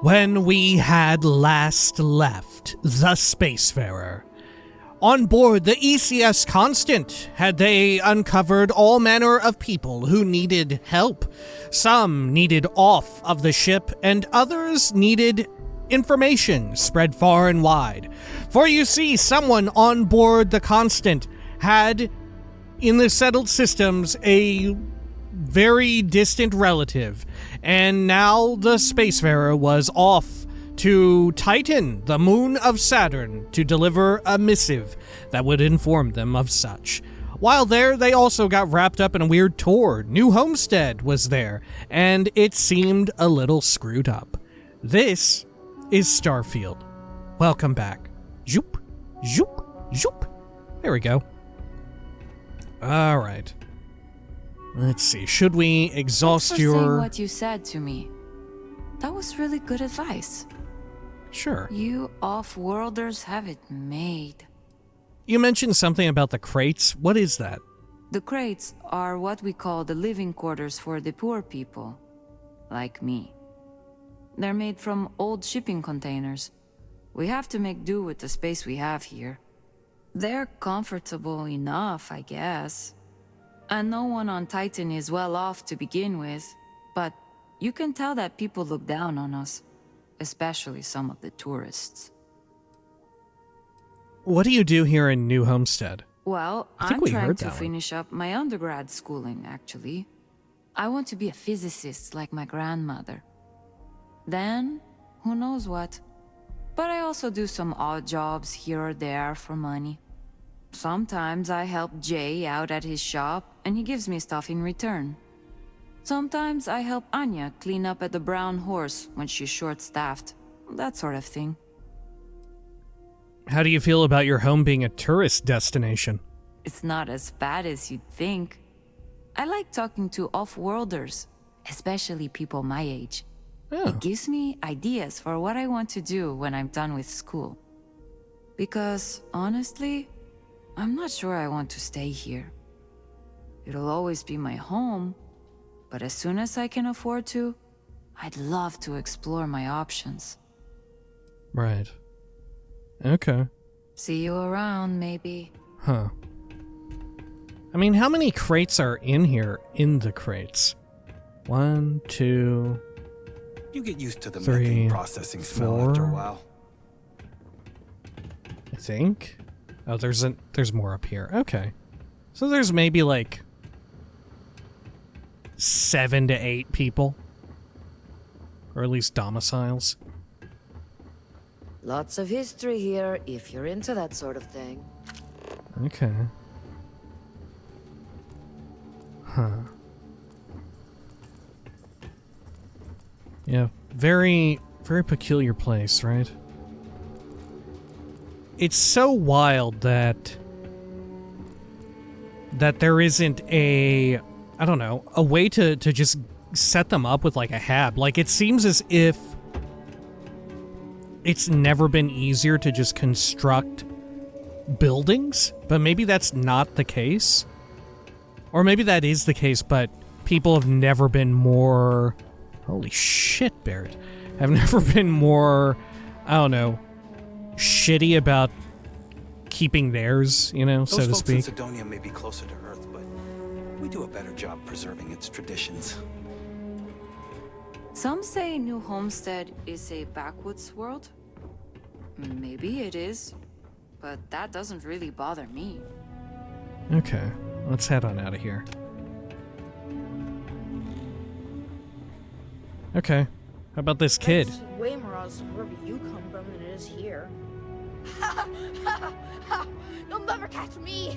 When we had last left the Spacefarer, on board the ECS Constant had they uncovered all manner of people who needed help. Some needed off of the ship, and others needed information spread far and wide. For you see, someone on board the Constant had, in the settled systems, a very distant relative, and now the Spacefarer was off to Titan, the moon of Saturn, to deliver a missive that would inform them of such. While there, they also got wrapped up in a weird tour. New Homestead was there, and it seemed a little screwed up. This is Starfield. Welcome back. Zoop, zoop, zoop. There we go. All right. Let's see. Should we exhaust Thanks for your... saying what you said to me. That was really good advice. Sure. You off-worlders have it made. You mentioned something about the crates. What is that? The crates are what we call the living quarters for the poor people, like me. They're made from old shipping containers. We have to make do with the space we have here. They're comfortable enough, I guess. And no one on Titan is well off to begin with, but you can tell that people look down on us, especially some of the tourists. What do you do here in New Homestead? Well, I'm trying to finish up my undergrad schooling, actually. I want to be a physicist like my grandmother. Then, who knows what. But I also do some odd jobs here or there for money. Sometimes I help Jay out at his shop, and he gives me stuff in return. Sometimes I help Anya clean up at the Brown Horse when she's short-staffed. That sort of thing. How do you feel about your home being a tourist destination? It's not as bad as you'd think. I like talking to off-worlders, especially people my age. Oh. It gives me ideas for what I want to do when I'm done with school. Because, honestly, I'm not sure I want to stay here. It'll always be my home, but as soon as I can afford to, I'd love to explore my options. Right. Okay. See you around, maybe. Huh. I mean, how many crates are in here in the crates? 1, 2... You get used to the 3, methane processing smell 4, after a while. I think. Oh, there's more up here. Okay. So there's maybe like 7 to 8 people. Or at least domiciles. Lots of history here, if you're into that sort of thing. Okay. Huh. Yeah, very, very peculiar place, right? It's so wild that there isn't a, I don't know, a way to just set them up with like a hab. Like, it seems as if it's never been easier to just construct buildings, but maybe that's not the case. Or maybe that is the case, but people have never been more... Holy shit, Barrett. Have never been more, I don't know, shitty about keeping theirs, you know, so to speak. Those folks in Sidonia may be closer to Earth, but we do a better job preserving its traditions. Some say New Homestead is a backwoods world. Maybe it is, but that doesn't really bother me. Okay, let's head on out of here. Okay, how about this kid? It's way more awesome wherever you come from than it is here. You'll never catch me!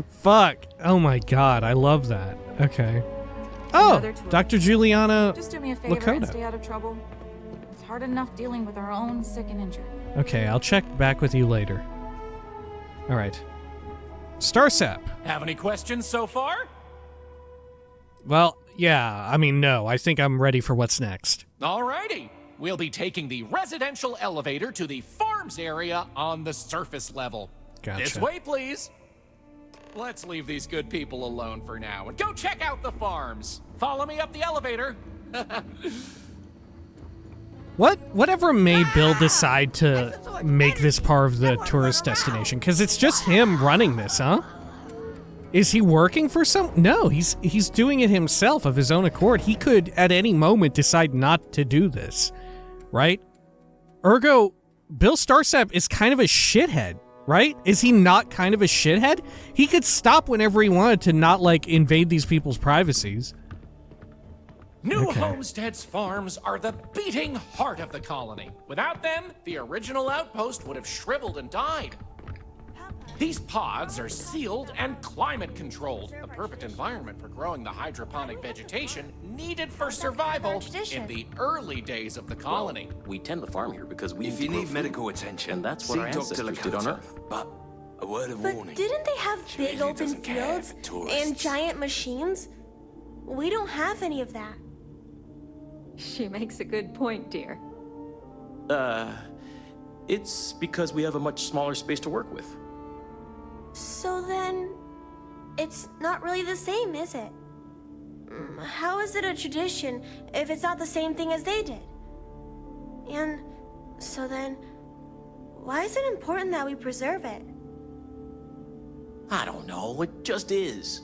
Fuck! Oh my god, I love that. Okay. Oh, Dr. Juliana Just do me a favor and Lakota. stay out of trouble. It's hard enough dealing with our own sick and injured. Okay, I'll check back with you later. Alright. Starsap. Have any questions so far? Well, yeah, I mean, no. I think I'm ready for what's next. Alrighty. We'll be taking the residential elevator to the farms area on the surface level. Gotcha. This way, please. Let's leave these good people alone for now and go check out the farms. Follow me up the elevator. Whatever made Bill decide to make this part of the tourist destination? Because it's just him running this, huh? Is he working for some? No, he's doing it himself of his own accord. He could at any moment decide not to do this, right? Ergo, Bill Starsap is kind of a shithead, right? Is he not kind of a shithead? He could stop whenever he wanted to not, like, invade these people's privacies. New Homestead's farms are the beating heart of the colony. Without them, the original outpost would have shriveled and died. These pods are sealed and climate controlled, the perfect environment for growing the hydroponic vegetation needed for survival in the early days of the colony. Well, we tend to farm here because we If you need medical attention, and that's what our ancestors did on Earth. But a word of warning. Didn't they have big really open doesn't care fields for tourists. and giant machines? We don't have any of that. She makes a good point, dear. It's because we have a much smaller space to work with. So then, it's not really the same, is it? How is it a tradition if it's not the same thing as they did? And so then, why is it important that we preserve it? I don't know, it just is.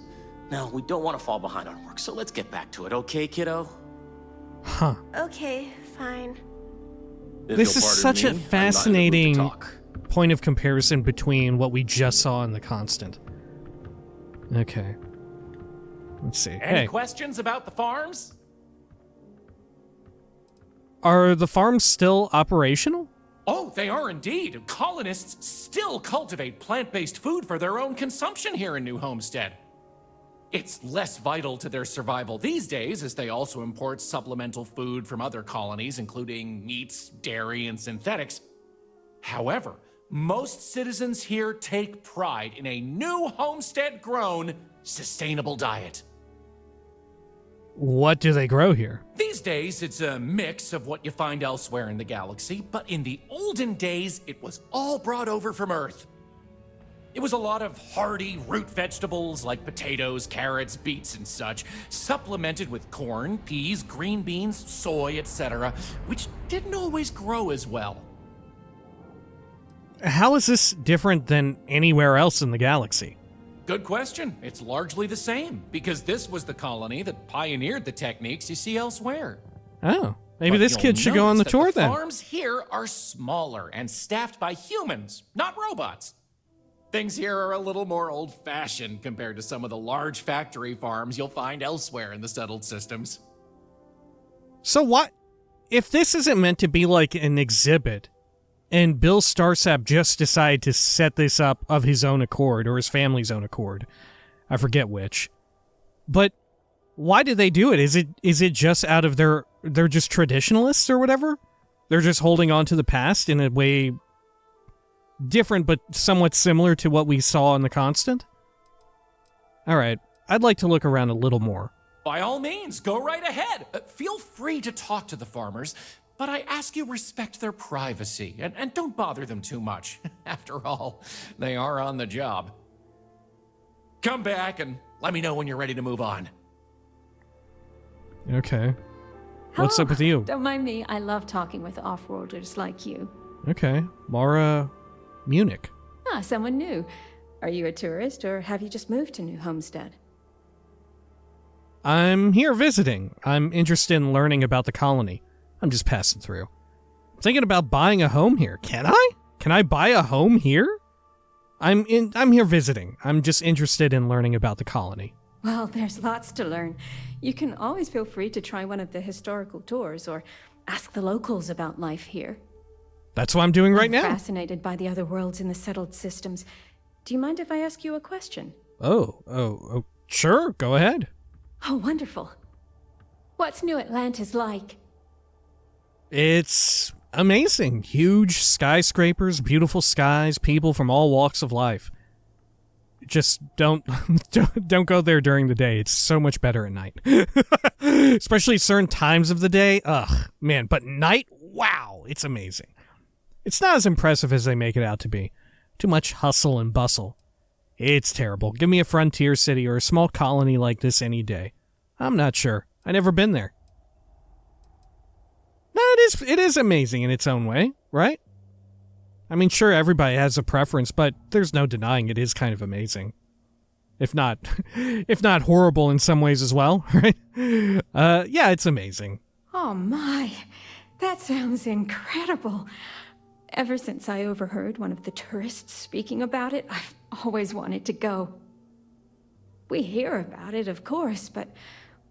Now, we don't want to fall behind on work, so let's get back to it, okay, kiddo? Huh. Okay, fine. This is such a fascinating point of comparison between what we just saw in the Constant. Okay. Let's see. Any questions about the farms? Are the farms still operational? Oh, they are indeed. Colonists still cultivate plant-based food for their own consumption here in New Homestead. It's less vital to their survival these days, as they also import supplemental food from other colonies, including meats, dairy, and synthetics. However, most citizens here take pride in a New Homestead-grown, sustainable diet. What do they grow here? These days, it's a mix of what you find elsewhere in the galaxy, but in the olden days, it was all brought over from Earth. It was a lot of hardy root vegetables like potatoes, carrots, beets, and such, supplemented with corn, peas, green beans, soy, etc., which didn't always grow as well. How is this different than anywhere else in the galaxy? Good question. It's largely the same, because this was the colony that pioneered the techniques you see elsewhere. Oh, maybe But this you'll kid should go on the notice that tour then. Farms here are smaller and staffed by humans, not robots. Things here are a little more old-fashioned compared to some of the large factory farms you'll find elsewhere in the settled systems. So what? If this isn't meant to be like an exhibit, and Bill Starsap just decided to set this up of his own accord, or his family's own accord, I forget which, but why did they do it? Is it just out of they're just traditionalists or whatever? They're just holding on to the past in a way different but somewhat similar to what we saw in the Constant? Alright, I'd like to look around a little more. By all means, go right ahead. Feel free to talk to the farmers, but I ask you respect their privacy, and don't bother them too much. After all, they are on the job. Come back and let me know when you're ready to move on. Okay. What's up with you? Don't mind me. I love talking with off-worlders like you. Okay. Maura Munich. Ah, someone new. Are you a tourist, or have you just moved to New Homestead? I'm here visiting. I'm interested in learning about the colony. I'm just passing through. I'm thinking about buying a home here. Can I? Can I buy a home here? I'm here visiting. I'm just interested in learning about the colony. Well, there's lots to learn. You can always feel free to try one of the historical tours or ask the locals about life here. That's what I'm doing right I'm now. Fascinated by the other worlds in the settled systems. Do you mind if I ask you a question? Oh, sure, go ahead. Oh, wonderful. What's New Atlantis like? It's amazing. Huge skyscrapers, beautiful skies, people from all walks of life. Just don't go there during the day. It's so much better at night. Especially certain times of the day. Ugh, man, but night, wow, it's amazing. It's not as impressive as they make it out to be. Too much hustle and bustle. It's terrible. Give me a frontier city or a small colony like this any day. I'm not sure. I never been there. No, it is amazing in its own way, right? I mean, sure, everybody has a preference, but there's no denying it is kind of amazing. If not horrible in some ways as well, right? Yeah, it's amazing. Oh my, that sounds incredible. Ever since I overheard one of the tourists speaking about it, I've always wanted to go. We hear about it, of course, but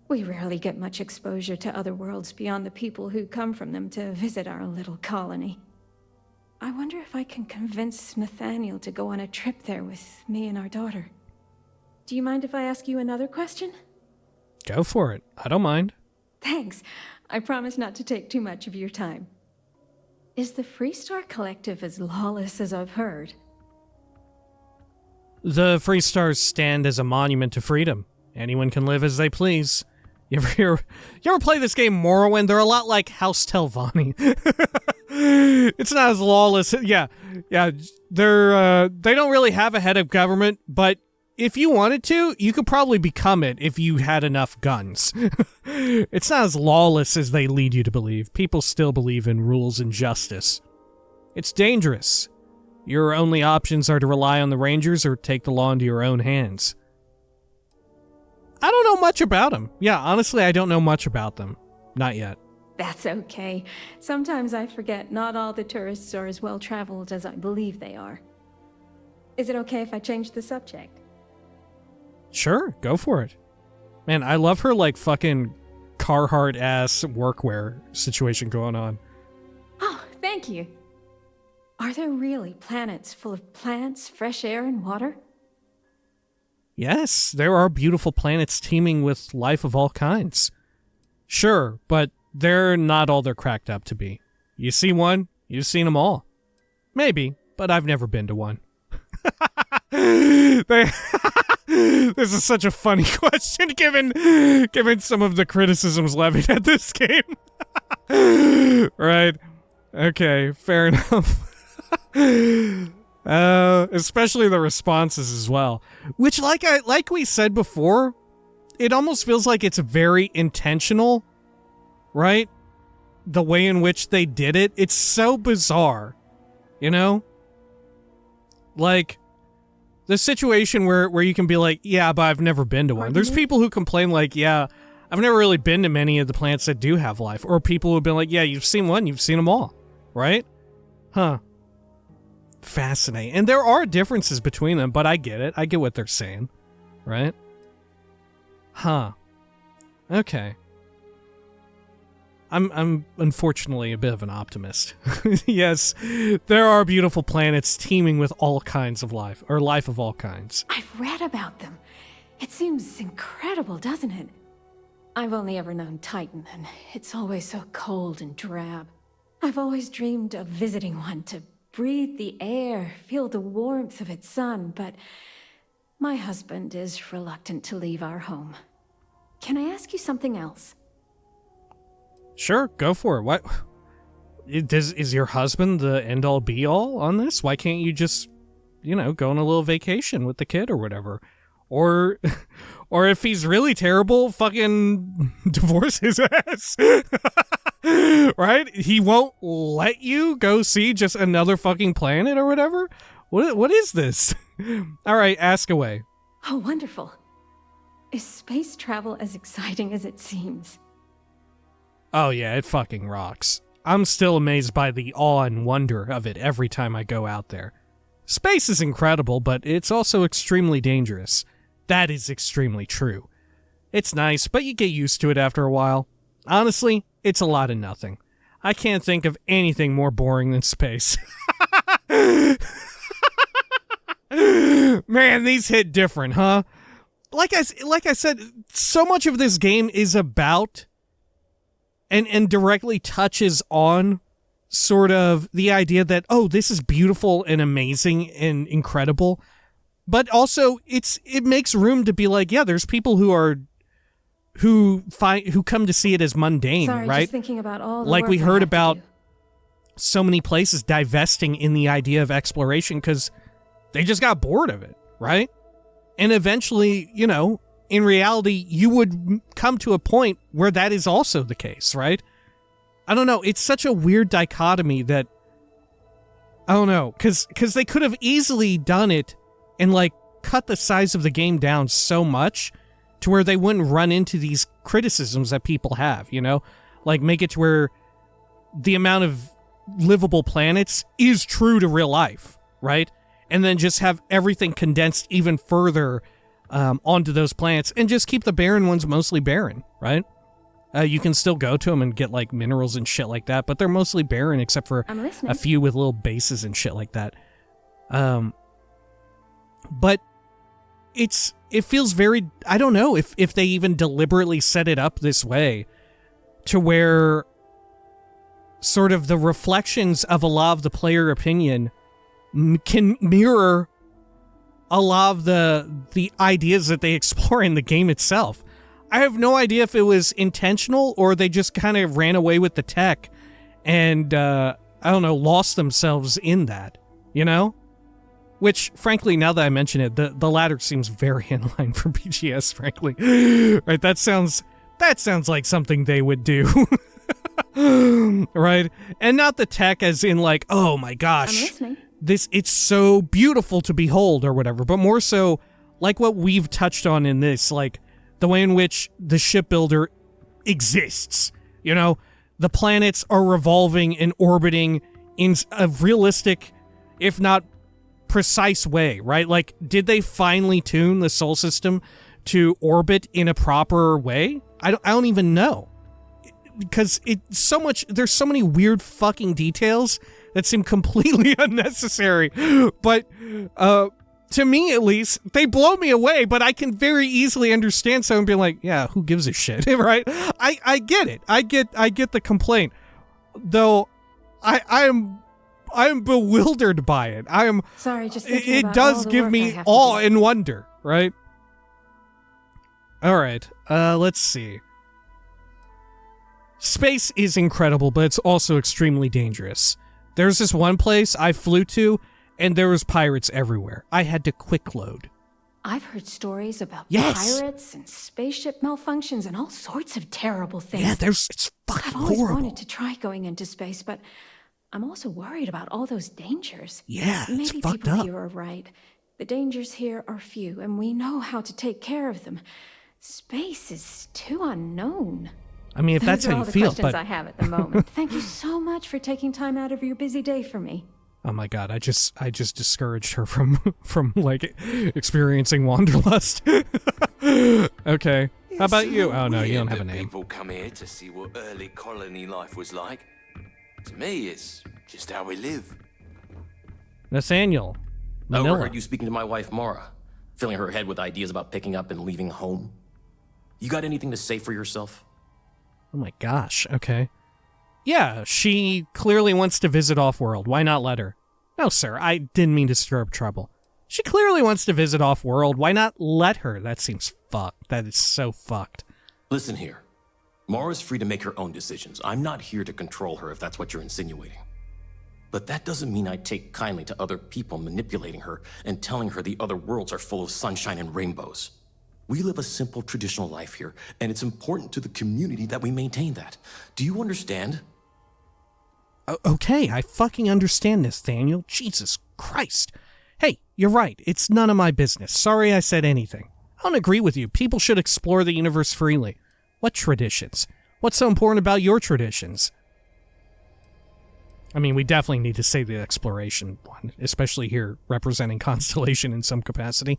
we rarely get much exposure to other worlds beyond the people who come from them to visit our little colony. I wonder if I can convince Nathaniel to go on a trip there with me and our daughter. Do you mind if I ask you another question? Go for it. I don't mind. Thanks. I promise not to take too much of your time. Is the Freestar Collective as lawless as I've heard? The Freestars stand as a monument to freedom. Anyone can live as they please. You ever play this game Morrowind? They're a lot like House Telvanni. It's not as lawless. Yeah. They don't really have a head of government, but if you wanted to, you could probably become it if you had enough guns. It's not as lawless as they lead you to believe. People still believe in rules and justice. It's dangerous. Your only options are to rely on the Rangers or take the law into your own hands. I don't know much about them. Yeah, honestly, I don't know much about them. Not yet. That's okay. Sometimes I forget not all the tourists are as well-traveled as I believe they are. Is it okay if I change the subject? Sure, go for it. Man, I love her, like, fucking Carhartt-ass workwear situation going on. Oh, thank you. Are there really planets full of plants, fresh air, and water? Yes, there are beautiful planets teeming with life of all kinds. Sure, but they're not all they're cracked up to be. You see one, you've seen them all. Maybe, but I've never been to one. This is such a funny question given some of the criticisms levied at this game. Right. Okay, fair enough. Especially the responses as well. Which, like we said before, it almost feels like it's very intentional, right? The way in which they did it. It's so bizarre, you know? Like, the situation where you can be like, yeah, but I've never been to one. There's people who complain like, yeah, I've never really been to many of the planets that do have life. Or people who have been like, yeah, you've seen one, you've seen them all, right? Huh. Fascinating. And there are differences between them, but I get it. I get what they're saying, right? Huh. Okay. I'm unfortunately a bit of an optimist. Yes, there are beautiful planets teeming with all kinds of life, or life of all kinds. I've read about them. It seems incredible, doesn't it? I've only ever known Titan, and it's always so cold and drab. I've always dreamed of visiting one to breathe the air, feel the warmth of its sun, but my husband is reluctant to leave our home. Can I ask you something else? Sure, go for it. What is your husband the end-all be-all on this? Why can't you just, go on a little vacation with the kid or whatever? Or if he's really terrible, fucking divorce his ass. Right? He won't let you go see just another fucking planet or whatever? What is this? All right, ask away. Oh, wonderful. Is space travel as exciting as it seems? Oh yeah, it fucking rocks. I'm still amazed by the awe and wonder of it every time I go out there. Space is incredible, but it's also extremely dangerous. That is extremely true. It's nice, but you get used to it after a while. Honestly, it's a lot of nothing. I can't think of anything more boring than space. Man, these hit different, huh? Like I said, so much of this game is about and directly touches on sort of the idea that, oh, this is beautiful and amazing and incredible. But also it makes room to be like, yeah, there's people who come to see it as mundane, Sorry, right? Just thinking about all the like work we I heard have to about do. So many places divesting in the idea of exploration because they just got bored of it, right? And eventually, you know, in reality, you would come to a point where that is also the case, right? I don't know. It's such a weird dichotomy that, I don't know, because they could have easily done it and, like, cut the size of the game down so much to where they wouldn't run into these criticisms that people have, you know? Like, make it to where the amount of livable planets is true to real life, right? And then just have everything condensed even further onto those planets and just keep the barren ones mostly barren, right? You can still go to them and get, like, minerals and shit like that, but they're mostly barren except for a few with little bases and shit like that. But it feels very, I don't know if they even deliberately set it up this way to where sort of the reflections of a lot of the player opinion can mirror a lot of the ideas that they explore in the game itself. I have no idea if it was intentional or they just kind of ran away with the tech and, I don't know, lost themselves in that, you know? Which, frankly, now that I mention it, the latter seems very in line for BGS, frankly. Right, that sounds like something they would do. Right? And not the tech as in, like, oh my gosh, it's so beautiful to behold or whatever, but more so like what we've touched on in this, like, the way in which the shipbuilder exists. You know, the planets are revolving and orbiting in a realistic, if not precise way, right? Like, did they finely tune the Sol system to orbit in a proper way? I don't even know. Because there's so many weird fucking details that seem completely unnecessary. But, to me, at least, they blow me away, but I can very easily understand someone being like, yeah, who gives a shit, right? I get it. I get the complaint. Though, I am bewildered by it. I am... Sorry, just it does give me awe and wonder, right? Alright, let's see. Space is incredible, but it's also extremely dangerous. There's this one place I flew to, and there was pirates everywhere. I had to quick load. I've heard stories about pirates and spaceship malfunctions and all sorts of terrible things. Yeah, it's fucking horrible. I've always wanted to try going into space, but I'm also worried about all those dangers. Yeah, it's Maybe fucked people up. here are right. The dangers here are few, and we know how to take care of them. Space is too unknown. I mean, if that's how you feel, but... Those are all the questions I have at the moment. Thank you so much for taking time out of your busy day for me. Oh my god, I just discouraged her from like experiencing wanderlust. Okay. How about you? Oh no, you don't have a name. People come here to see what early colony life was like. To me, it's just how we live. Nathaniel. Manila. Overheard you speaking to my wife, Maura, filling her head with ideas about picking up and leaving home. You got anything to say for yourself? Oh my gosh, okay. Yeah, she clearly wants to visit Off-World. Why not let her? No, sir, I didn't mean to stir up trouble. She clearly wants to visit Off-World. Why not let her? That seems fucked. That is so fucked. Listen here. Maura's free to make her own decisions. I'm not here to control her if that's what you're insinuating. But that doesn't mean I take kindly to other people manipulating her and telling her the other worlds are full of sunshine and rainbows. We live a simple traditional life here, and it's important to the community that we maintain that. Do you understand? Okay, I fucking understand this, Nathaniel. Jesus Christ. Hey, you're right. It's none of my business. Sorry I said anything. I don't agree with you. People should explore the universe freely. What traditions? What's so important about your traditions? I mean, we definitely need to say the exploration one, especially here representing Constellation in some capacity.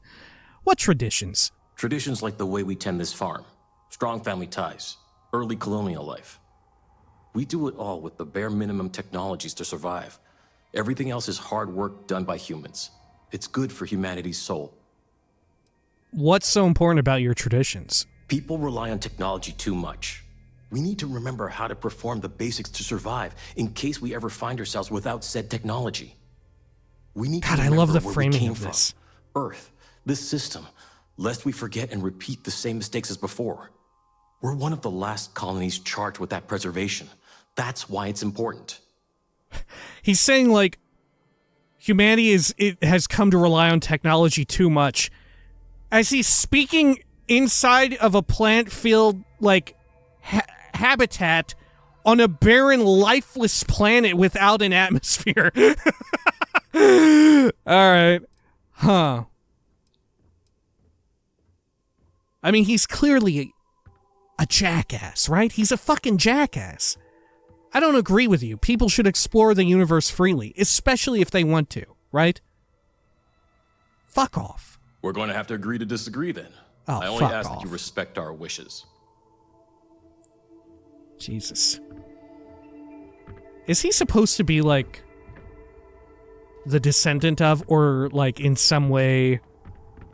What traditions? Traditions like the way we tend this farm, strong family ties, early colonial life. We do it all with the bare minimum technologies to survive. Everything else is hard work done by humans. It's good for humanity's soul. What's so important about your traditions? People rely on technology too much. We need to remember how to perform the basics to survive in case we ever find ourselves without said technology. We need to remember I love the where framing we came of this. From. Earth, this system, lest we forget and repeat the same mistakes as before. We're one of the last colonies charged with that preservation. That's why it's important. He's saying, like, humanity has come to rely on technology too much, as he's speaking inside of a plant-filled, like, habitat on a barren, lifeless planet without an atmosphere. Alright. Huh. I mean, he's clearly a jackass, right? He's a fucking jackass. I don't agree with you. People should explore the universe freely, especially if they want to, right? Fuck off. We're going to have to agree to disagree then. Oh, I only fuck ask off. that you respect our wishes. Jesus. Is he supposed to be, like, the descendant of, or, like, in some way,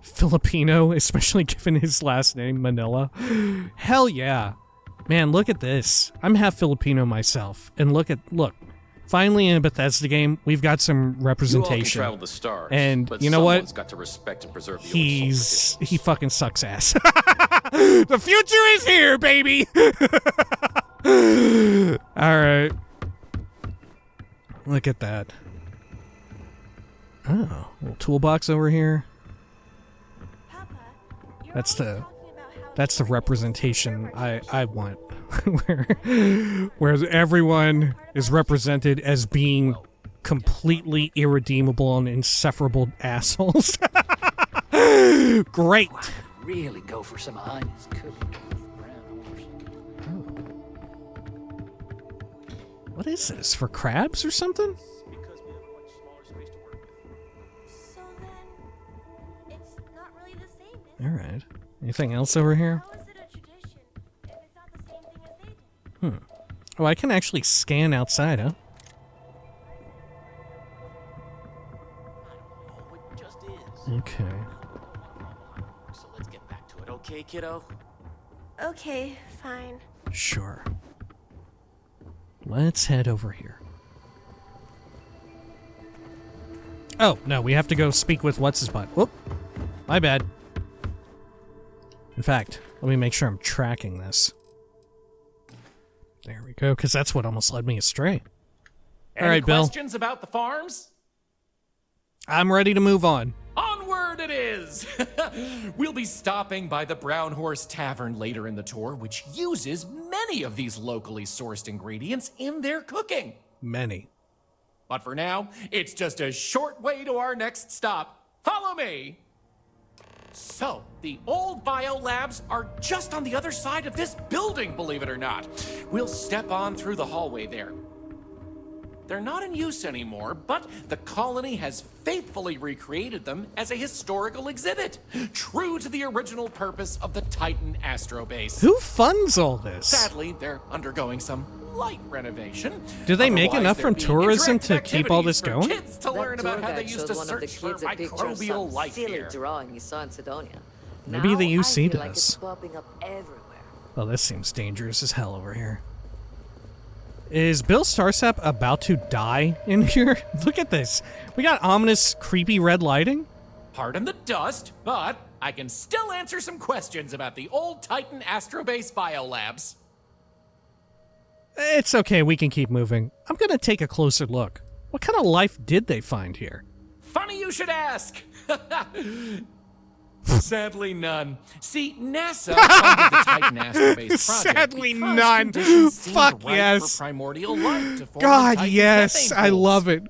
Filipino, especially given his last name, Manila? Hell yeah. Man, look at this. I'm half Filipino myself. And look, finally in a Bethesda game, we've got some representation. You all can travel the stars, and but you know what? someone's got to respect and preserve the old soul He fucking sucks ass. The future is here, baby! Alright. Look at that. Oh, little toolbox over here. That's the representation I want. where everyone is represented as being completely irredeemable and insufferable assholes. Great. Really go for some honest cooking. What is this? For crabs or something? So then, it's not really the same, is it? Alright. Anything else over here? How is it a tradition if it's not the same thing as they did? Oh, I can actually scan outside, huh? It just is. Okay. So let's get back to it, okay, kiddo? Okay, fine. Sure. Let's head over here. Oh, no, we have to go speak with what's-his-butt. Whoop. My bad. In fact, let me make sure I'm tracking this. There we go, because that's what almost led me astray. All right, Bill. Questions about the farms? I'm ready to move on. Onward it is! We'll be stopping by the Brown Horse Tavern later in the tour, which uses many of these locally sourced ingredients in their cooking. Many. But for now, it's just a short way to our next stop. Follow me! So, the old biolabs are just on the other side of this building, believe it or not. We'll step on through the hallway there. They're not in use anymore, but the colony has faithfully recreated them as a historical exhibit, true to the original purpose of the Titan Astrobase. Who funds all this? Sadly, they're undergoing some light renovation. Do they make Otherwise, enough there from being tourism interactive to keep all this activities for going? kids to learn about how they used to one of the search for kids a picture of microbial some life silly here. drawing he saw in Sidonia. Maybe Now the UC I feel like it's does. popping up everywhere. Oh, this seems dangerous as hell over here. Is Bill Starsap about to die in here? Look at this. We got ominous, creepy red lighting. Pardon the dust, but I can still answer some questions about the old Titan Astrobase biolabs. It's okay, we can keep moving. I'm gonna take a closer look. What kind of life did they find here? Funny you should ask. Sadly, none. See, NASA funded the Titan Astrobase project. Sadly, because none. conditions seemed Fuck right yes. For primordial life to form God, in Titan's yes. methane I pools. love it.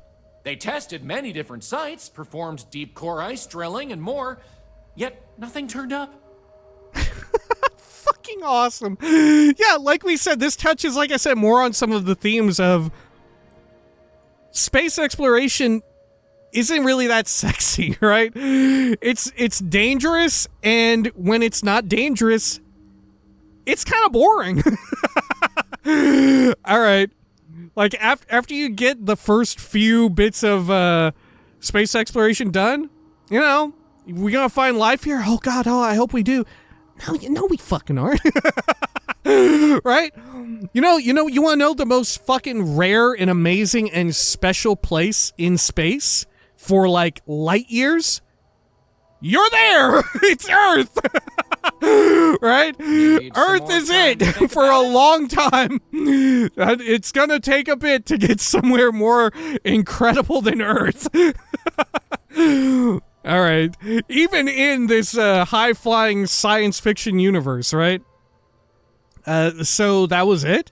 They tested many different sites, performed deep core ice drilling, and more, yet nothing turned up. Fucking awesome. Yeah, like we said, this touches, like I said, more on some of the themes of space exploration isn't really that sexy, right? It's dangerous, and when it's not dangerous, it's kind of boring. All right. Like, after you get the first few bits of space exploration done, you know, we gonna find life here? Oh, God, oh, I hope we do. No, we fucking aren't. Right? You want to know the most fucking rare and amazing and special place in space for, like, light years? You're there! It's Earth! Right? Earth is it for a long time. It's gonna take a bit to get somewhere more incredible than Earth. All right. Even in this high-flying science fiction universe, right? So that was it?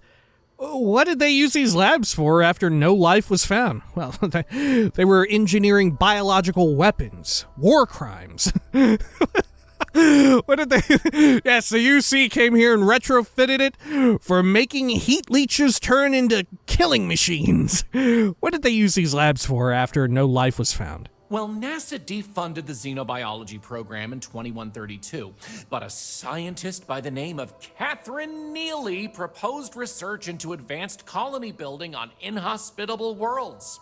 What did they use these labs for after no life was found? Well, they were engineering biological weapons, war crimes. What did they... Yes, the UC came here and retrofitted it for making heat leeches turn into killing machines. What did they use these labs for after no life was found? Well, NASA defunded the xenobiology program in 2132, but a scientist by the name of Catherine Neely proposed research into advanced colony building on inhospitable worlds.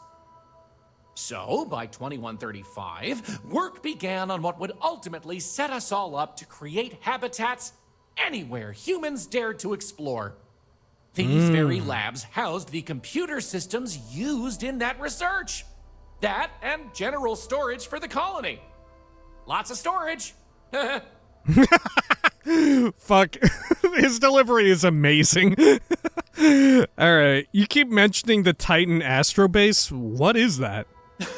So, by 2135, work began on what would ultimately set us all up to create habitats anywhere humans dared to explore. These very labs housed the computer systems used in that research. That and general storage for the colony. Lots of storage. Fuck. His delivery is amazing. Alright, you keep mentioning the Titan Astrobase. What is that?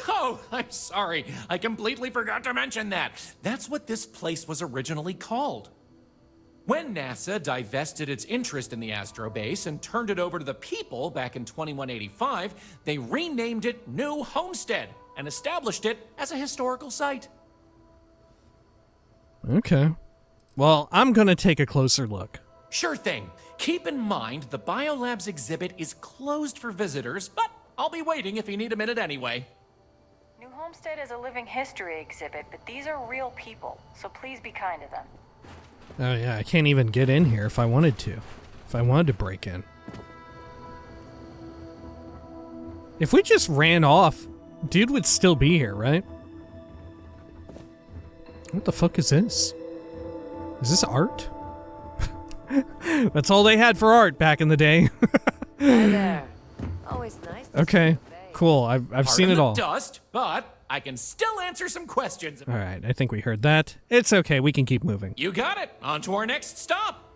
Oh, I'm sorry. I completely forgot to mention that. That's what this place was originally called. When NASA divested its interest in the Astrobase and turned it over to the people back in 2185, they renamed it New Homestead and established it as a historical site. Okay. Well, I'm gonna take a closer look. Sure thing. Keep in mind the Biolabs exhibit is closed for visitors, but I'll be waiting if you need a minute anyway. New Homestead is a living history exhibit, but these are real people, so please be kind to them. Oh yeah, I can't even get in here if I wanted to. If I wanted to break in. If we just ran off, dude would still be here, right? What the fuck is this? Is this art? That's all they had for art back in the day. Hi there. Always nice. Okay, cool. I've seen it all. Dust, but I can still answer some questions. All right, I think we heard that. It's okay, we can keep moving. You got it. On to our next stop.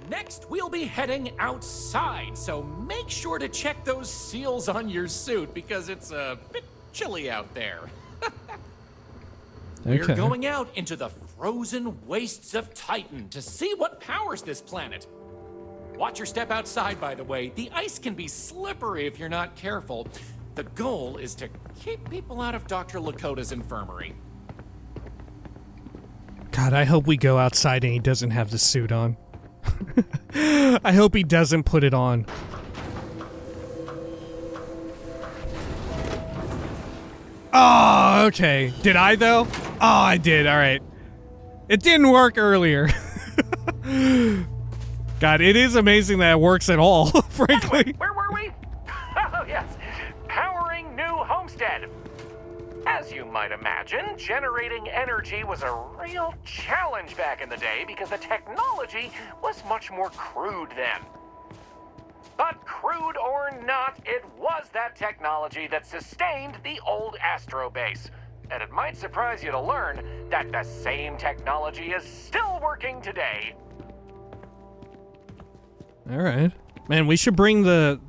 Next, we'll be heading outside, so make sure to check those seals on your suit because it's a bit chilly out there. We're going out into the frozen wastes of Titan to see what powers this planet. Watch your step outside, by the way. The ice can be slippery if you're not careful. The goal is to keep people out of Dr. Lakota's infirmary. God, I hope we go outside and he doesn't have the suit on. I hope he doesn't put it on. Oh, okay. Did I, though? Oh, I did. All right. It didn't work earlier. God, it is amazing that it works at all, frankly. Anyway, where were we? Oh, yes. Powering New Homestead. As you might imagine, generating energy was a real challenge back in the day because the technology was much more crude then. But crude or not, it was that technology that sustained the old Astrobase. And it might surprise you to learn that the same technology is still working today. All right. Man, we should bring the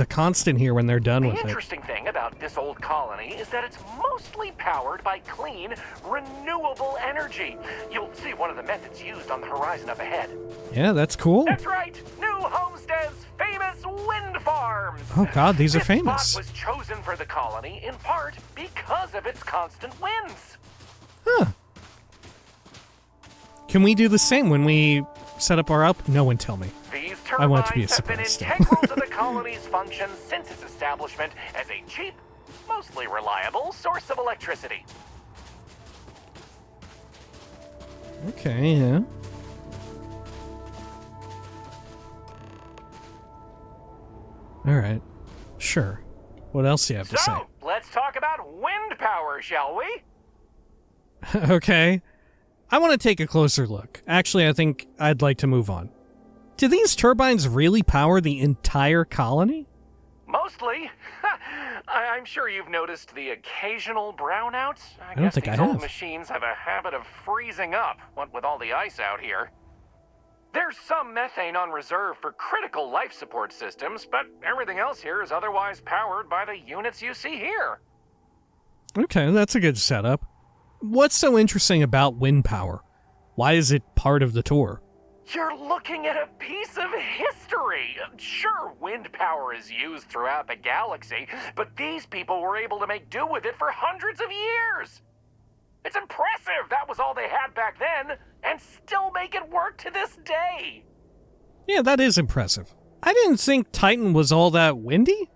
constant here when they're done with it. The interesting thing about this old colony is that it's mostly powered by clean, renewable energy. You'll see one of the methods used on the horizon up ahead. Yeah, that's cool. That's right! New Homestead's famous wind farms! Oh god, these are famous. This spot was chosen for the colony in part because of its constant winds. Huh. Can we do the same when we set up our No one tell me. These I want it to be a turbines have been surprise still. integral to the colony's function since its establishment as a cheap, mostly reliable source of electricity. Okay, yeah. Alright. Sure. What else do you have to say? So, let's talk about wind power, shall we? Okay. I want to take a closer look. Actually, I think I'd like to move on. Do these turbines really power the entire colony? Mostly. I'm sure you've noticed the occasional brownouts. I don't think I these have. old machines have a habit of freezing up, what with all the ice out here. There's some methane on reserve for critical life support systems, but everything else here is otherwise powered by the units you see here. Okay, that's a good setup. What's so interesting about wind power? Why is it part of the tour? You're looking at a piece of history. Sure, wind power is used throughout the galaxy, but these people were able to make do with it for hundreds of years. It's impressive that was all they had back then, and still make it work to this day. Yeah, that is impressive. I didn't think Titan was all that windy.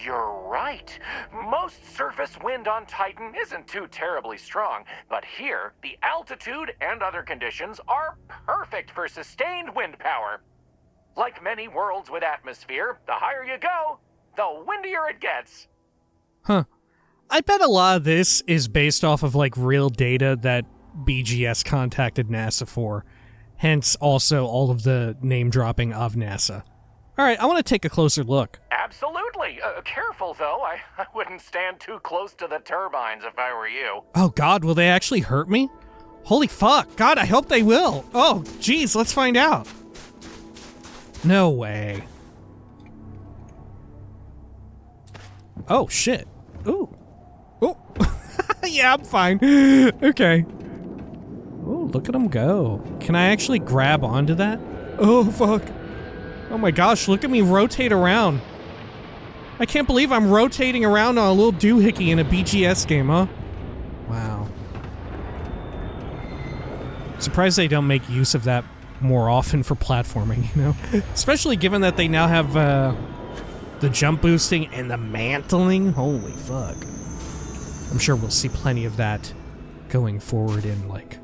You're right. Most surface wind on Titan isn't too terribly strong, but here, the altitude and other conditions are perfect for sustained wind power. Like many worlds with atmosphere, the higher you go, the windier it gets. Huh. I bet a lot of this is based off of, like, real data that BGS contacted NASA for. Hence, also, all of the name-dropping of NASA. Alright, I want to take a closer look. Absolutely. Careful, though. I wouldn't stand too close to the turbines if I were you. Oh god, will they actually hurt me? Holy fuck. God, I hope they will. Oh, geez, let's find out. No way. Oh, shit. Ooh. Oh. Yeah, I'm fine. Okay. Oh, look at them go. Can I actually grab onto that? Oh, fuck. Oh my gosh, look at me rotate around. I can't believe I'm rotating around on a little doohickey in a BGS game, huh? Wow. Surprised they don't make use of that more often for platforming, you know? Especially given that they now have, the jump boosting and the mantling. Holy fuck. I'm sure we'll see plenty of that going forward in, like,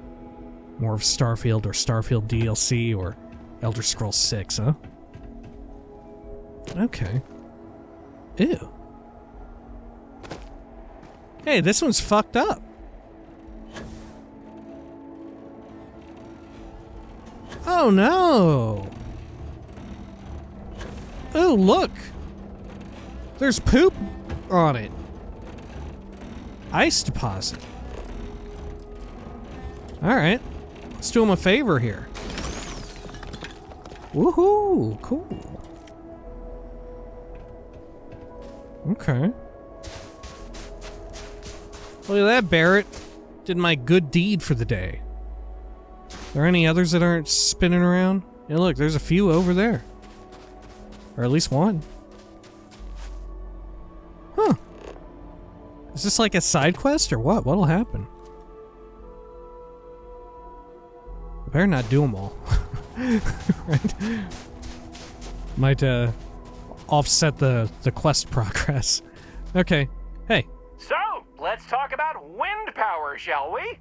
more of Starfield or Starfield DLC or Elder Scrolls 6, huh? Okay. Ew. Hey, this one's fucked up. Oh no! Oh, look! There's poop on it. Ice deposit. Alright. Let's do him a favor here. Woohoo! Cool. Okay. Look at that, Barrett. Did my good deed for the day. Are there any others that aren't spinning around? Yeah, look, there's a few over there. Or at least one. Huh. Is this like a side quest or what? What'll happen? I better not do them all. Right? Might, offset the quest progress. Okay. Hey. So, let's talk about wind power, shall we?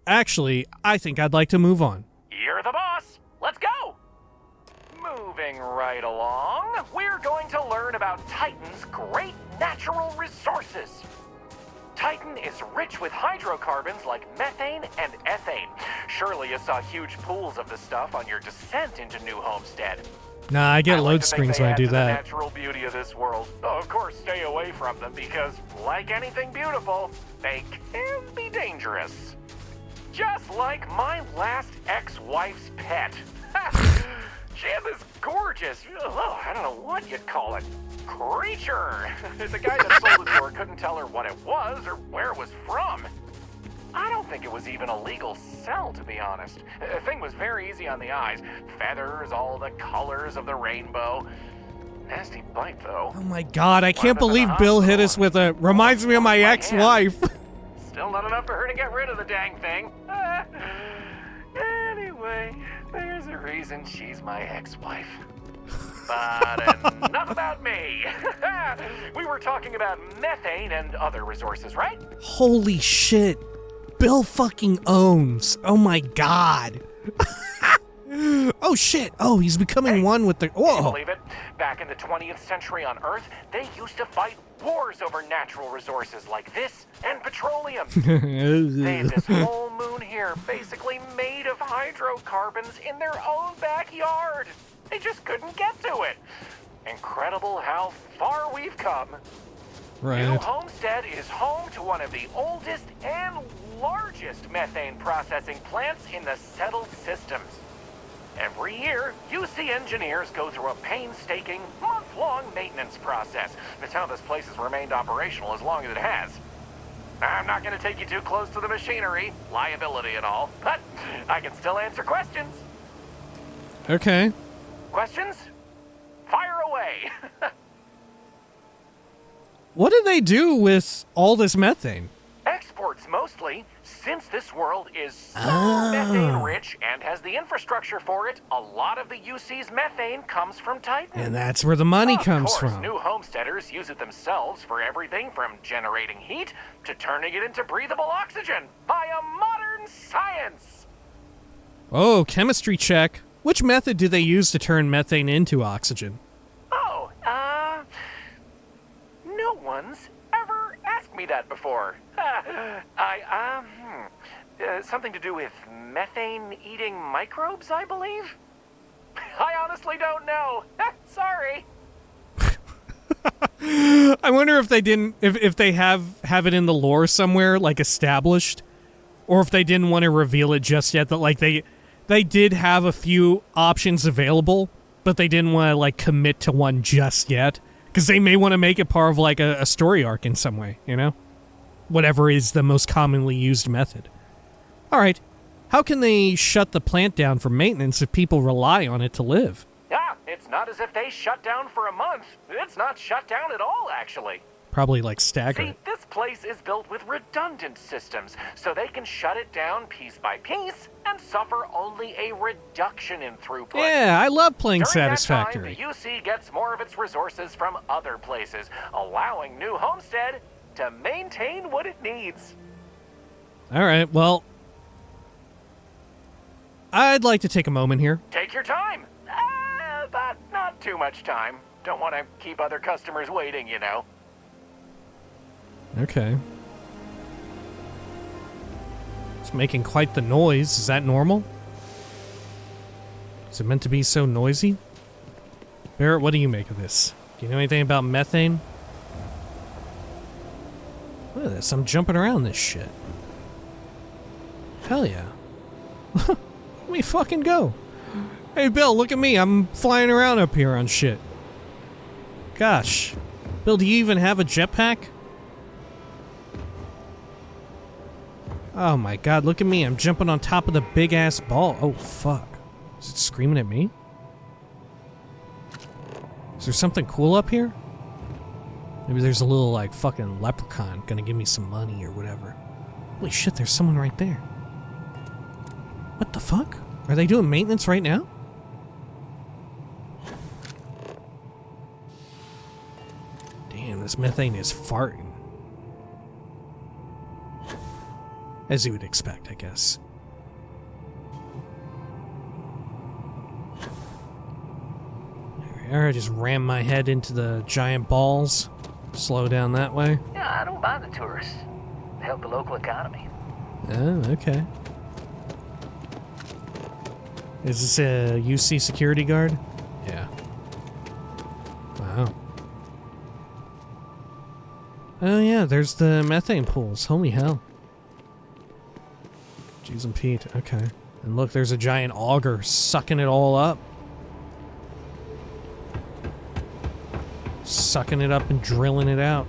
Actually, I think I'd like to move on. You're the boss. Let's go. Moving right along, we're going to learn about Titan's great natural resources. Titan is rich with hydrocarbons like methane and ethane. Surely you saw huge pools of the stuff on your descent into New Homestead. Nah, I get load screens when I do that. The natural beauty of this world. Of course, stay away from them because, like anything beautiful, they can be dangerous. Just like my last ex-wife's pet. She had this gorgeous, I don't know what you'd call it, creature. The guy that sold it to her couldn't tell her what it was or where it was from. I don't think it was even a legal sell, to be honest. The thing was very easy on the eyes. Feathers, all the colors of the rainbow. Nasty bite, though. Oh my god, I can't believe Bill hit us with a... Reminds me of my ex-wife. Still not enough for her to get rid of the dang thing. Anyway, there's a reason she's my ex-wife. But enough about me. We were talking about methane and other resources, right? Holy shit. Bill fucking owns. Oh my god. Oh shit. Oh, he's becoming one with the... Whoa. Can you believe it? Back in the 20th century on Earth, they used to fight wars over natural resources like this and petroleum. They had this whole moon here basically made of hydrocarbons in their own backyard. They just couldn't get to it. Incredible how far we've come. Right. New Homestead is home to one of the oldest and largest methane processing plants in the settled systems. Every year, UC engineers go through a painstaking, month-long maintenance process. That's how this place has remained operational as long as it has. I'm not going to take you too close to the machinery, liability and all, but I can still answer questions. Okay. Questions? Fire away. What do they do with all this methane? Exports mostly, since this world is so methane rich and has the infrastructure for it. A lot of the UC's methane comes from Titan. And that's where the money comes Of course, from. new homesteaders use it themselves for everything from generating heat to turning it into breathable oxygen via modern science. Oh, chemistry check. Which method do they use to turn methane into oxygen? Oh, no one's ever asked me that before. Something to do with methane-eating microbes, I believe? I honestly don't know. Sorry. I wonder if they didn't, if they have it in the lore somewhere, like established, or if they didn't want to reveal it just yet, that like they did have a few options available, but they didn't want to like commit to one just yet, because they may want to make it part of like a story arc in some way, you know? Whatever is the most commonly used method. Alright, how can they shut the plant down for maintenance if people rely on it to live? It's not as if they shut down for a month. It's not shut down at all, actually. Probably like staggered. See, this place is built with redundant systems, so they can shut it down piece by piece and suffer only a reduction in throughput. Yeah, I love playing During Satisfactory. That time, the UC gets more of its resources from other places, allowing New Homestead to maintain what it needs. Alright, well, I'd like to take a moment here. Take your time, but not too much time. Don't want to keep other customers waiting, you know. Okay. It's making quite the noise. Is that normal? Is it meant to be so noisy? Barrett, what do you make of this? Do you know anything about methane? Look at this. I'm jumping around this shit. Hell yeah. Let me fucking go. Hey, Bill, look at me. I'm flying around up here on shit. Gosh. Bill, do you even have a jetpack? Oh my god, look at me. I'm jumping on top of the big-ass ball. Oh, fuck. Is it screaming at me? Is there something cool up here? Maybe there's a little, like, fucking leprechaun gonna give me some money or whatever. Holy shit, there's someone right there. What the fuck? Are they doing maintenance right now? Damn, this methane is farting. As you would expect, I guess. There we are. I just ram my head into the giant balls. Slow down that way. Yeah, I don't mind the tourists. They help the local economy. Oh, okay. Is this a UC security guard? Yeah. Wow. Oh yeah, there's the methane pools. Holy hell. Jeez and Pete, okay. And look, there's a giant auger sucking it all up. Sucking it up and drilling it out.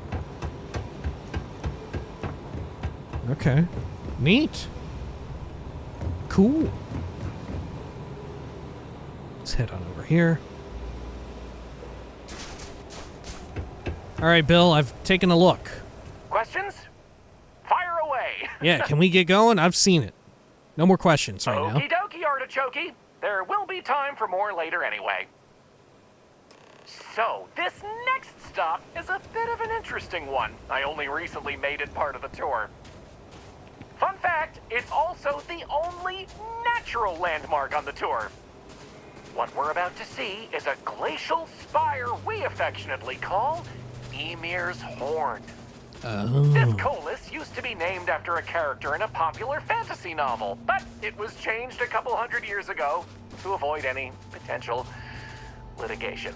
Okay. Neat. Cool. Let's head on over here. Alright, Bill, I've taken a look. Questions? Fire away! Yeah, can we get going? I've seen it. No more questions right now. Okie dokie, artichoke. There will be time for more later anyway. So, this next stop is a bit of an interesting one. I only recently made it part of the tour. Fun fact, it's also the only natural landmark on the tour. What we're about to see is a glacial spire we affectionately call Emir's Horn. Oh. This colus used to be named after a character in a popular fantasy novel, but it was changed a couple hundred years ago to avoid any potential litigation.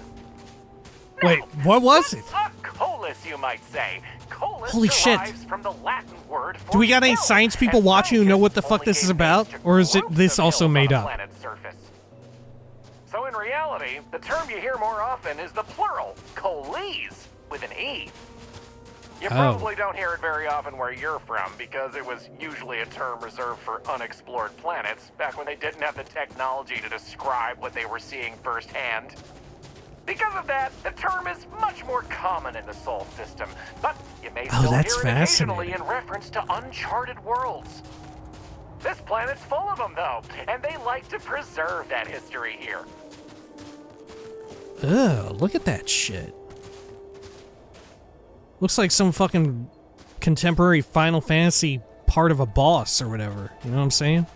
Wait, what was it? A colus, you might say. Colus Holy shit. derives from the Latin word for Do we got any hill, science people and watching who know what the scientists fuck only this is gave about? names to Or is it groups this of also hills made on a up? planet's surface. So in reality, the term you hear more often is the plural, coles, with an E. You probably don't hear it very often where you're from, because it was usually a term reserved for unexplored planets, back when they didn't have the technology to describe what they were seeing firsthand. Because of that, the term is much more common in the Sol system, but you may still hear it occasionally in reference to uncharted worlds. This planet's full of them, though, and they like to preserve that history here. Ugh, look at that shit. Looks like some fucking contemporary Final Fantasy part of a boss or whatever. You know what I'm saying?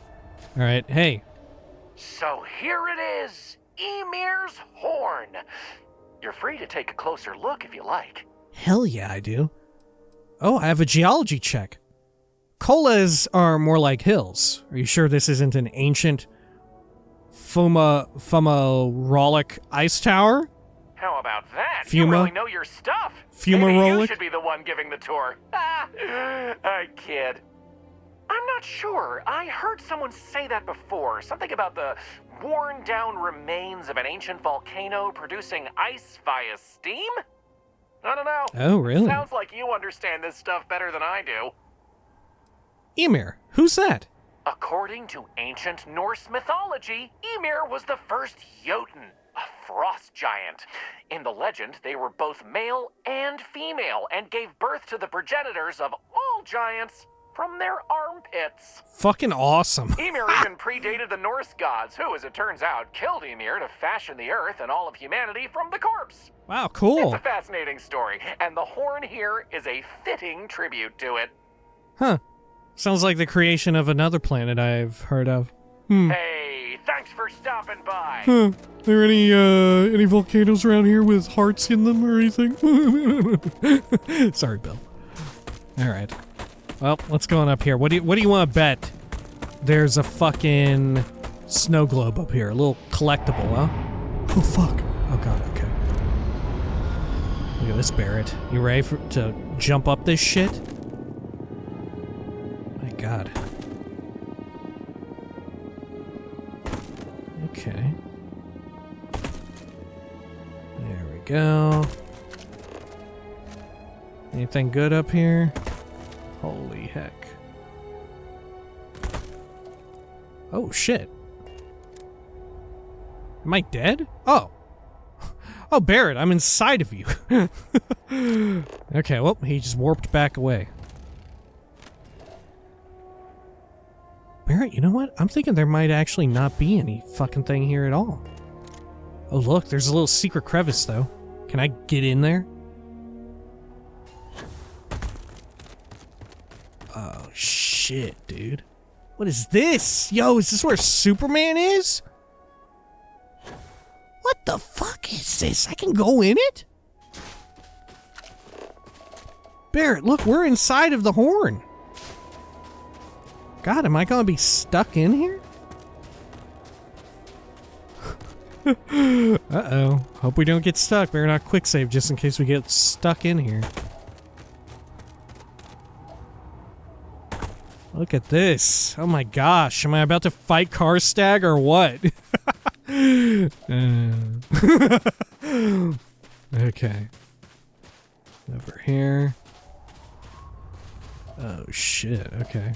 Alright, hey. So here it is, Ymir's Horn. You're free to take a closer look if you like. Hell yeah, I do. Oh, I have a geology check. Colas are more like hills. Are you sure this isn't an ancient fumarolic ice tower? How about that? You really know your stuff. Fumarolic? Maybe you should be the one giving the tour. I kid. I'm not sure. I heard someone say that before. Something about the worn-down remains of an ancient volcano producing ice via steam? I don't know. Oh, really? Sounds like you understand this stuff better than I do. Ymir, who's that? According to ancient Norse mythology, Ymir was the first Jotun, a frost giant. In the legend, they were both male and female and gave birth to the progenitors of all giants from their armpits. Fucking awesome. Ymir even predated the Norse gods, who, as it turns out, killed Ymir to fashion the earth and all of humanity from the corpse. Wow, cool. It's a fascinating story, and the horn here is a fitting tribute to it. Huh. Sounds like the creation of another planet I've heard of. Hey, thanks for stopping by. Huh. There any volcanoes around here with hearts in them or anything? Sorry, Bill. Alright. Well, let's go on up here. What do you want to bet? There's a fucking snow globe up here. A little collectible, huh? Oh, fuck. Oh, God, okay. Look at this, Barrett. You ready to jump up this shit? My God. Okay. There we go. Anything good up here? Holy heck. Oh, shit. Am I dead? Oh. Oh, Barrett, I'm inside of you. Okay, well, he just warped back away. Barrett, you know what? I'm thinking there might actually not be any fucking thing here at all. Oh, look, there's a little secret crevice, though. Can I get in there? Oh, shit, dude. What is this? Yo, is this where Superman is? What the fuck is this? I can go in it? Barrett, look, we're inside of the horn. God, am I gonna be stuck in here? Uh-oh. Hope we don't get stuck. Better not quick save just in case we get stuck in here. Look at this. Oh my gosh. Am I about to fight Karstag or what? Okay. Over here. Oh shit. Okay.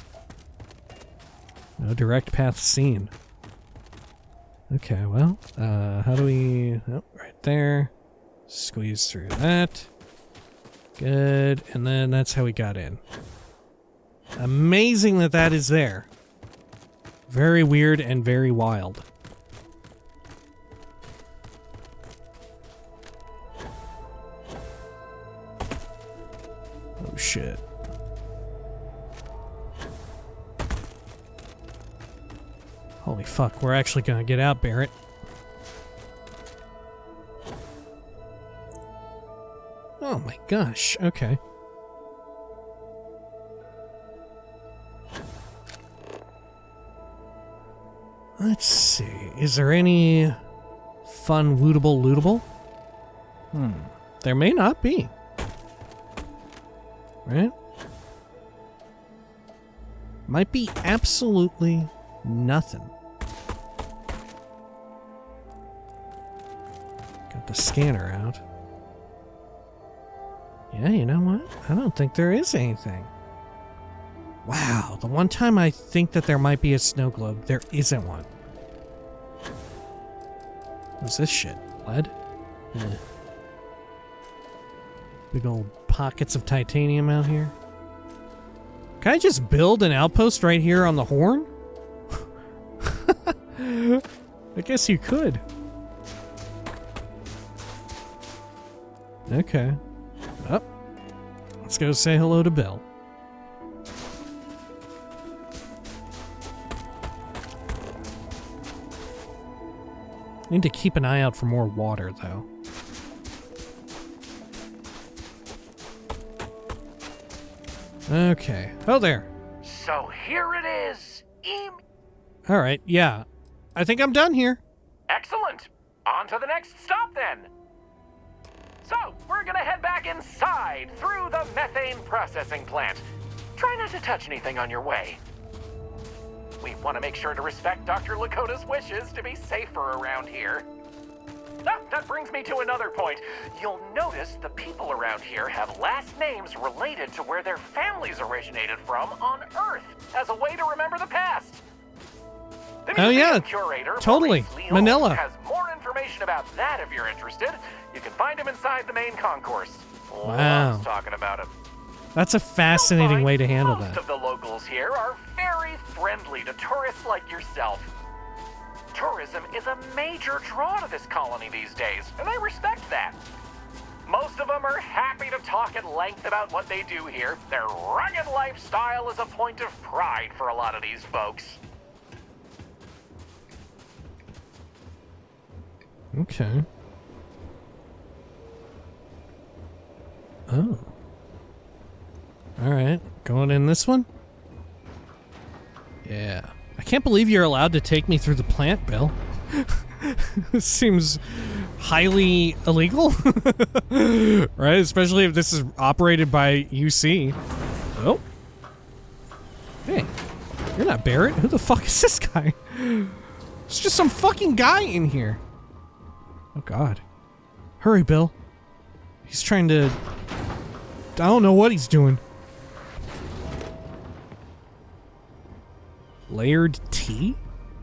No direct path seen. Okay, well, how do we... Oh, right there. Squeeze through that. Good. And then that's how we got in. Amazing that that is there. Very weird and very wild. Oh, shit. Holy fuck, we're actually gonna get out, Barrett. Oh my gosh, okay. Let's see, is there any fun lootable? There may not be. Right? Might be absolutely nothing. Got the scanner out. Yeah, you know what? I don't think there is anything. Wow, the one time I think that there might be a snow globe, there isn't one. What's this shit? Lead? Yeah. Big old pockets of titanium out here. Can I just build an outpost right here on the horn? I guess you could. Okay. Up. Let's go say hello to Bill. Need to keep an eye out for more water, though. Okay. Oh, there. So here it is. Alright, yeah. I think I'm done here. Excellent. On to the next stop, then. So, we're gonna head back inside through the methane processing plant. Try not to touch anything on your way. We want to make sure to respect Dr. Lakota's wishes to be safer around here. Ah, that brings me to another point. You'll notice the people around here have last names related to where their families originated from on Earth, as a way to remember the past. The museum curator, totally. Manila has more information about that if you're interested. You can find him inside the main concourse. Wow. Loves talking about him. That's a fascinating way to handle Most that. of the locals here are very friendly to tourists like yourself. Tourism is a major draw to this colony these days, and they respect that. Most of them are happy to talk at length about what they do here. Their rugged lifestyle is a point of pride for a lot of these folks. Okay. Oh. Alright, going in this one? Yeah. I can't believe you're allowed to take me through the plant, Bill. This seems highly illegal. Right? Especially if this is operated by UC. Oh. Hey. You're not Barrett. Who the fuck is this guy? It's just some fucking guy in here. Oh god. Hurry, Bill. He's trying to... I don't know what he's doing. Layered tea?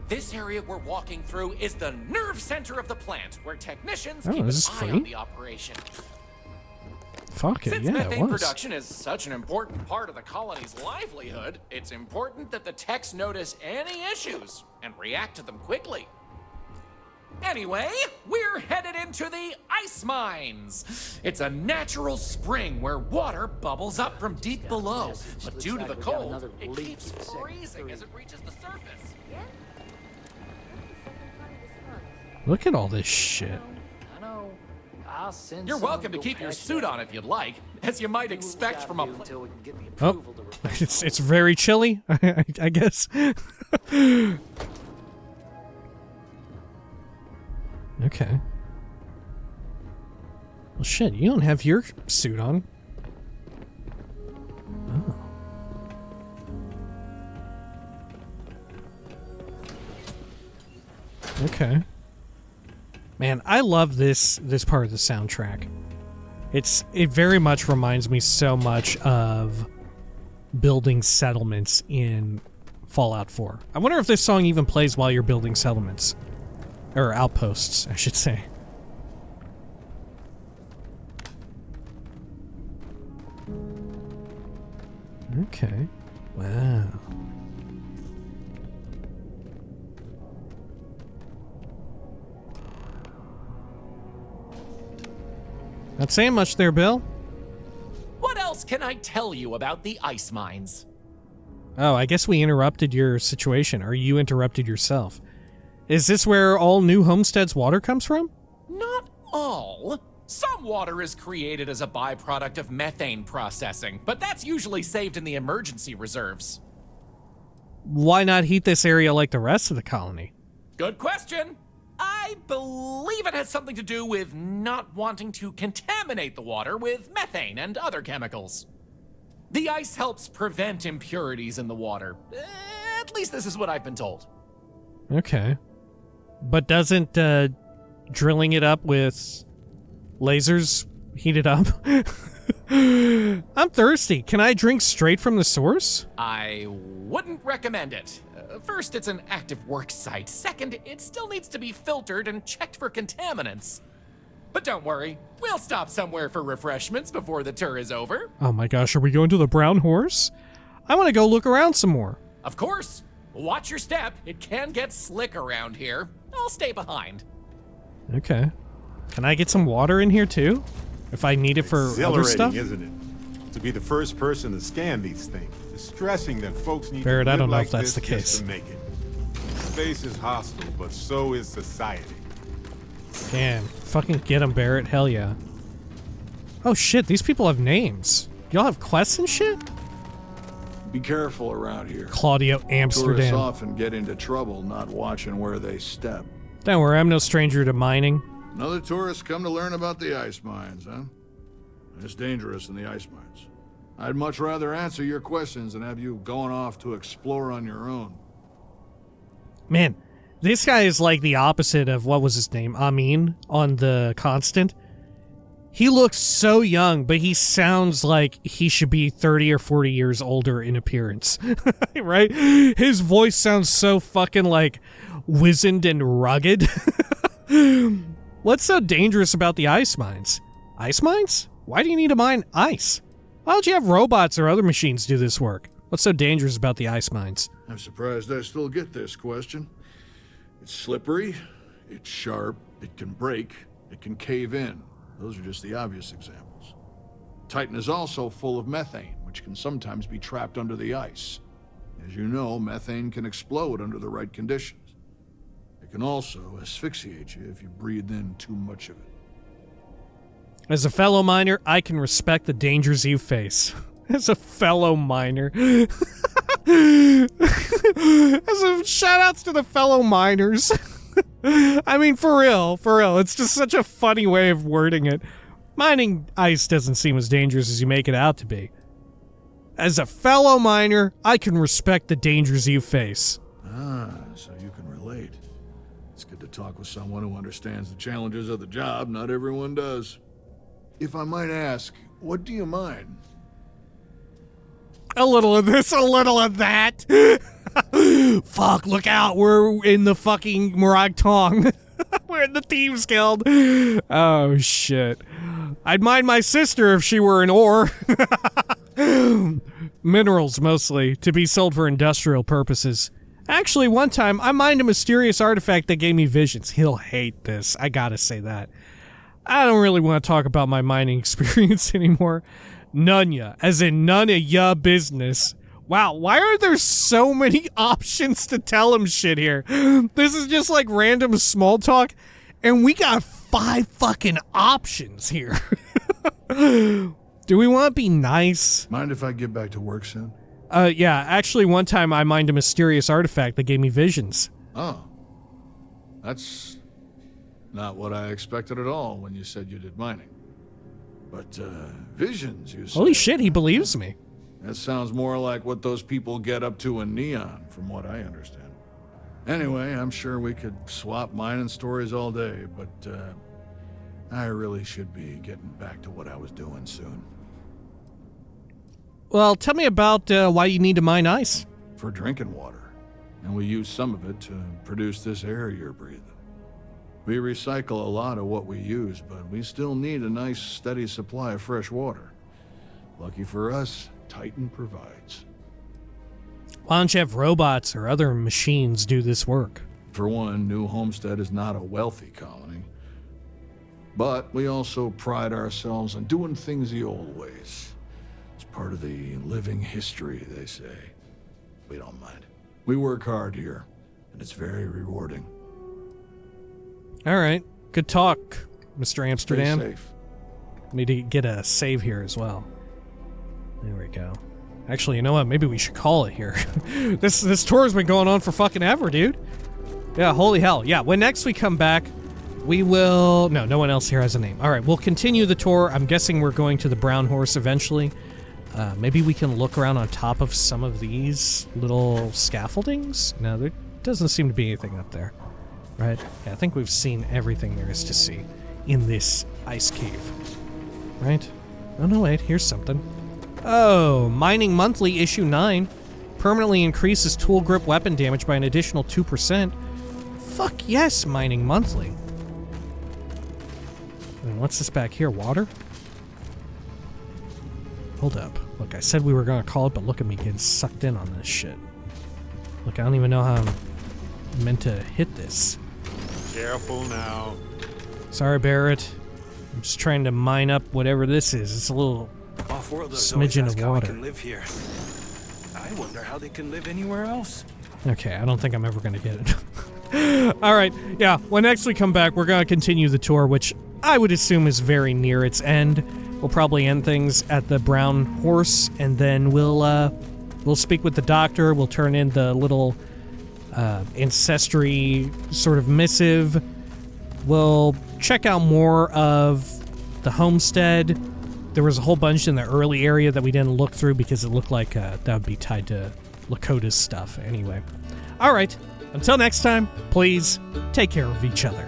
This area we're walking through is the nerve center of the plant, where technicians Oh, keep is this an eye free? on the operation. Fuck it, Since yeah, it methane was. production is such an important part of the colony's livelihood, it's important that the techs notice any issues and react to them quickly. Anyway, we're headed into the ice mines. It's a natural spring where water bubbles up from deep below, but due to the cold, it keeps freezing as it reaches the surface. Look at all this shit. I know. I'll send You're someone welcome to go keep your patch suit that. on if you'd like, as you might expect from a... Until we can get the Oh, approval to replace it's very chilly, I guess. Okay. Well, shit, you don't have your suit on. Oh. Okay. Man, I love this part of the soundtrack. It very much reminds me so much of building settlements in Fallout 4. I wonder if this song even plays while you're building settlements. Or outposts, I should say. Okay. Wow. Not saying much there, Bill. What else can I tell you about the ice mines? Oh, I guess we interrupted your situation, or you interrupted yourself. Is this where all New Homestead's water comes from? Not all. Some water is created as a byproduct of methane processing, but that's usually saved in the emergency reserves. Why not heat this area like the rest of the colony? Good question. I believe it has something to do with not wanting to contaminate the water with methane and other chemicals. The ice helps prevent impurities in the water. At least this is what I've been told. Okay. But doesn't drilling it up with lasers heat it up? I'm thirsty. Can I drink straight from the source? I wouldn't recommend it. First, it's an active work site. Second, it still needs to be filtered and checked for contaminants. But don't worry, we'll stop somewhere for refreshments before the tour is over. Oh my gosh, are we going to the Brown Horse? I want to go look around some more. Of course. Watch your step. It can get slick around here. I'll stay behind. Okay. Can I get some water in here too? If I need it for other stuff? Isn't it? To be the first person to scan these things. It's stressing that folks need Barrett, to live I don't know like if that's the this case. just to make it. Space is hostile, but so is society. Damn. Fucking get him, Barrett. Hell yeah. Oh shit, these people have names. Y'all have quests and shit? Be careful around here. Claudio Amsterdam. Tourists often get into trouble not watching where they step. Don't worry, I'm no stranger to mining. Another tourist come to learn about the ice mines, huh? It's dangerous in the ice mines. I'd much rather answer your questions than have you going off to explore on your own. Man, this guy is like the opposite of, what was his name? Amin on the Constant. He looks so young, but he sounds like he should be 30 or 40 years older in appearance. Right? His voice sounds so fucking like wizened and rugged. What's so dangerous about the ice mines? Ice mines? Why do you need to mine ice? Why don't you have robots or other machines do this work? What's so dangerous about the ice mines? I'm surprised I still get this question. It's slippery, it's sharp, it can break, it can cave in. Those are just the obvious examples. Titan is also full of methane, which can sometimes be trapped under the ice. As you know, methane can explode under the right conditions. It can also asphyxiate you if you breathe in too much of it. As a fellow miner, I can respect the dangers you face. As a fellow miner. As a shout-outs to the fellow miners. I mean, for real, it's just such a funny way of wording it. Mining ice doesn't seem as dangerous as you make it out to be. As a fellow miner, I can respect the dangers you face. Ah, so you can relate. It's good to talk with someone who understands the challenges of the job. Not everyone does. If I might ask, what do you mine? A little of this, a little of that. Fuck, look out. We're in the fucking Morag Tong. We're in the Thieves Guild. Oh, shit. I'd mind my sister if she were an ore. Minerals, mostly, to be sold for industrial purposes. Actually, one time, I mined a mysterious artifact that gave me visions. He'll hate this. I gotta say that. I don't really want to talk about my mining experience anymore. None ya. As in none of ya business. Wow, why are there so many options to tell him shit here? This is just like random small talk, and we got 5 fucking options here. Do we want to be nice? Mind if I get back to work soon? Yeah, actually one time I mined a mysterious artifact that gave me visions. Oh. That's not what I expected at all when you said you did mining. But, visions, you said. Holy shit, he believes me. That sounds more like what those people get up to in Neon, from what I understand. Anyway, I'm sure we could swap mining stories all day, but, I really should be getting back to what I was doing soon. Well, tell me about why you need to mine ice. For drinking water. And we use some of it to produce this air you're breathing. We recycle a lot of what we use, but we still need a nice, steady supply of fresh water. Lucky for us, Titan provides. Why don't you have robots or other machines do this work? For one, New Homestead is not a wealthy colony. But we also pride ourselves on doing things the old ways. It's part of the living history, they say. We don't mind. We work hard here, and it's very rewarding. All right. Good talk, Mr. Amsterdam. Stay safe. Need to get a save here as well. There we go. Actually, you know what? Maybe we should call it here. This tour has been going on for fucking ever, dude. Yeah, holy hell. Yeah, when next we come back, we will... No one else here has a name. All right, we'll continue the tour. I'm guessing we're going to the Brown Horse eventually. Maybe we can look around on top of some of these little scaffoldings? No, there doesn't seem to be anything up there. Right? Yeah, I think we've seen everything there is to see in this ice cave. Right? Oh, no, wait. Here's something. Oh, Mining Monthly, Issue 9. Permanently increases tool grip weapon damage by an additional 2%. Fuck yes, Mining Monthly. And what's this back here? Water? Hold up. Look, I said we were gonna call it, but look at me getting sucked in on this shit. Look, I don't even know how I'm meant to hit this. Careful now. Sorry, Barrett. I'm just trying to mine up whatever this is. It's a little smidgen of water. Can live here. I wonder how they can live anywhere else. Okay, I don't think I'm ever gonna get it. Alright, yeah, when next we come back, we're gonna continue the tour, which I would assume is very near its end. We'll probably end things at the Brown Horse, and then we'll speak with the doctor, we'll turn in the little ancestry sort of missive. We'll check out more of the Homestead. There was a whole bunch in the early area that we didn't look through because it looked like that would be tied to Lakota's stuff anyway. Alright, until next time, please take care of each other.